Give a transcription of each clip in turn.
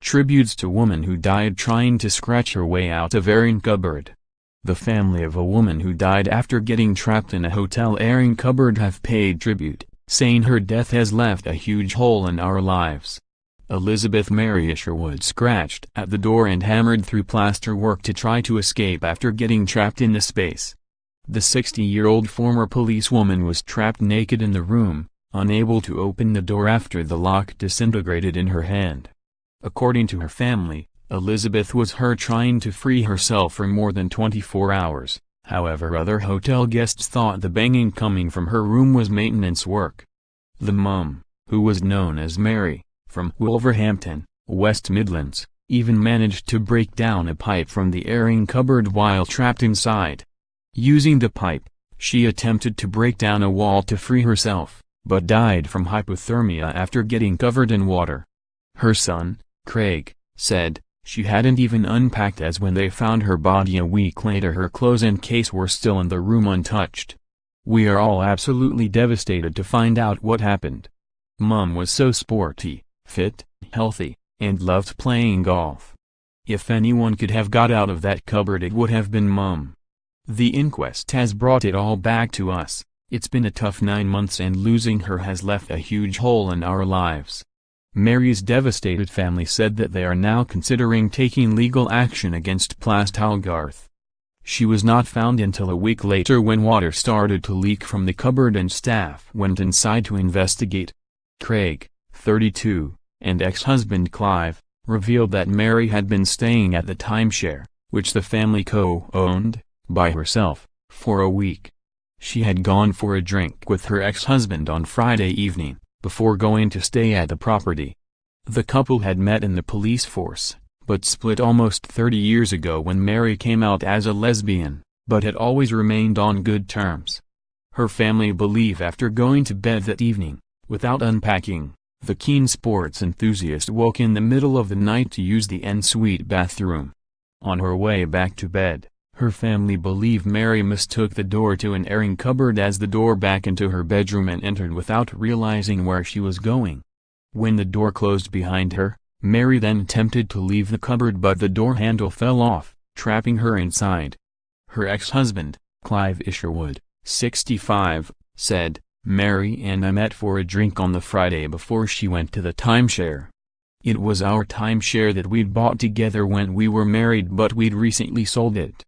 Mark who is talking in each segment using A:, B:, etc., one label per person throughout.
A: Tributes to woman who died trying to scratch her way out of airing cupboard. The family of a woman who died after getting trapped in a hotel airing cupboard have paid tribute, saying her death has left a huge hole in our lives. Elizabeth Mary Isherwood scratched at the door and hammered through plaster work to try to escape after getting trapped in the space. The 60-year-old former policewoman was trapped naked in the room, unable to open the door after the lock disintegrated in her hand. According to her family, Elizabeth was heard trying to free herself for more than 24 hours, however other hotel guests thought the banging coming from her room was maintenance work. The mum, who was known as Mary, from Wolverhampton, West Midlands, even managed to break down a pipe from the airing cupboard while trapped inside. Using the pipe, she attempted to break down a wall to free herself, but died from hypothermia after getting covered in water. Her son, Craig, said, "She hadn't even unpacked as when they found her body a week later her clothes and case were still in the room untouched. We are all absolutely devastated to find out what happened. Mum was so sporty, fit, healthy, and loved playing golf. If anyone could have got out of that cupboard it would have been Mum." The inquest has brought it all back to us. It's been a tough 9 months and losing her has left a huge hole in our lives. Mary's devastated family said that they are now considering taking legal action against Plasthalgarth. She was not found until a week later when water started to leak from the cupboard and staff went inside to investigate. Craig, 32, and ex-husband Clive, revealed that Mary had been staying at the timeshare, which the family co-owned, by herself, for a week. She had gone for a drink with her ex-husband on Friday evening, before going to stay at the property. The couple had met in the police force, but split almost 30 years ago when Mary came out as a lesbian, but had always remained on good terms. Her family believe after going to bed that evening, without unpacking, the keen sports enthusiast woke in the middle of the night to use the ensuite bathroom. On her way back to bed, her family believe Mary mistook the door to an airing cupboard as the door back into her bedroom and entered without realizing where she was going. When the door closed behind her, Mary then attempted to leave the cupboard but the door handle fell off, trapping her inside. Her ex-husband, Clive Isherwood, 65, said, "Mary and I met for a drink on the Friday before she went to the timeshare. It was our timeshare that we'd bought together when we were married but we'd recently sold it.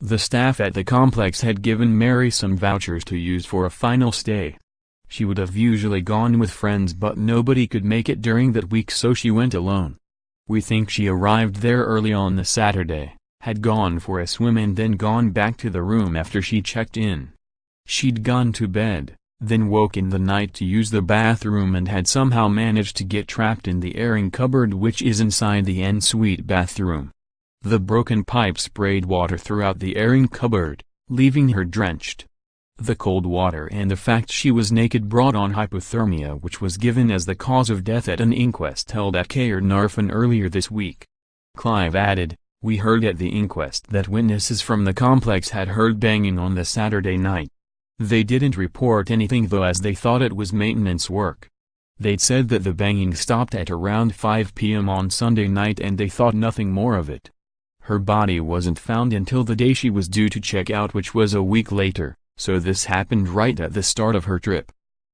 A: The staff at the complex had given Mary some vouchers to use for a final stay. She would have usually gone with friends but nobody could make it during that week so she went alone. We think she arrived there early on the Saturday, had gone for a swim and then gone back to the room after she checked in. She'd gone to bed, then woke in the night to use the bathroom and had somehow managed to get trapped in the airing cupboard which is inside the ensuite bathroom. The broken pipe sprayed water throughout the airing cupboard, leaving her drenched. The cold water and the fact she was naked brought on hypothermia which was given as the cause of death at an inquest held at Caernarfon earlier this week." Clive added, "We heard at the inquest that witnesses from the complex had heard banging on the Saturday night. They didn't report anything though as they thought it was maintenance work. They'd said that the banging stopped at around 5 p.m. on Sunday night and they thought nothing more of it." Her body wasn't found until the day she was due to check out which was a week later, so this happened right at the start of her trip.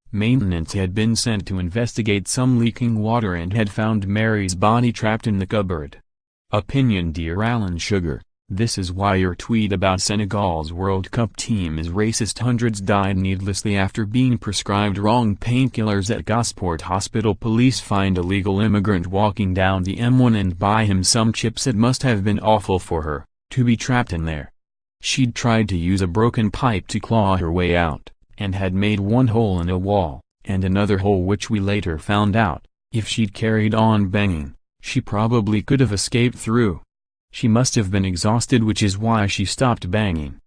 A: Maintenance had been sent to investigate some leaking water and had found Mary's body trapped in the cupboard. Opinion. Dear Alan Sugar, this is why your tweet about Senegal's World Cup team is racist. Hundreds died needlessly after being prescribed wrong painkillers at Gosport Hospital. Police find illegal immigrant walking down the M1 and buy him some chips. It must have been awful for her, to be trapped in there. She'd tried to use a broken pipe to claw her way out, and had made one hole in a wall, and another hole which we later found out, if she'd carried on banging, she probably could have escaped through. She must have been exhausted which is why she stopped banging.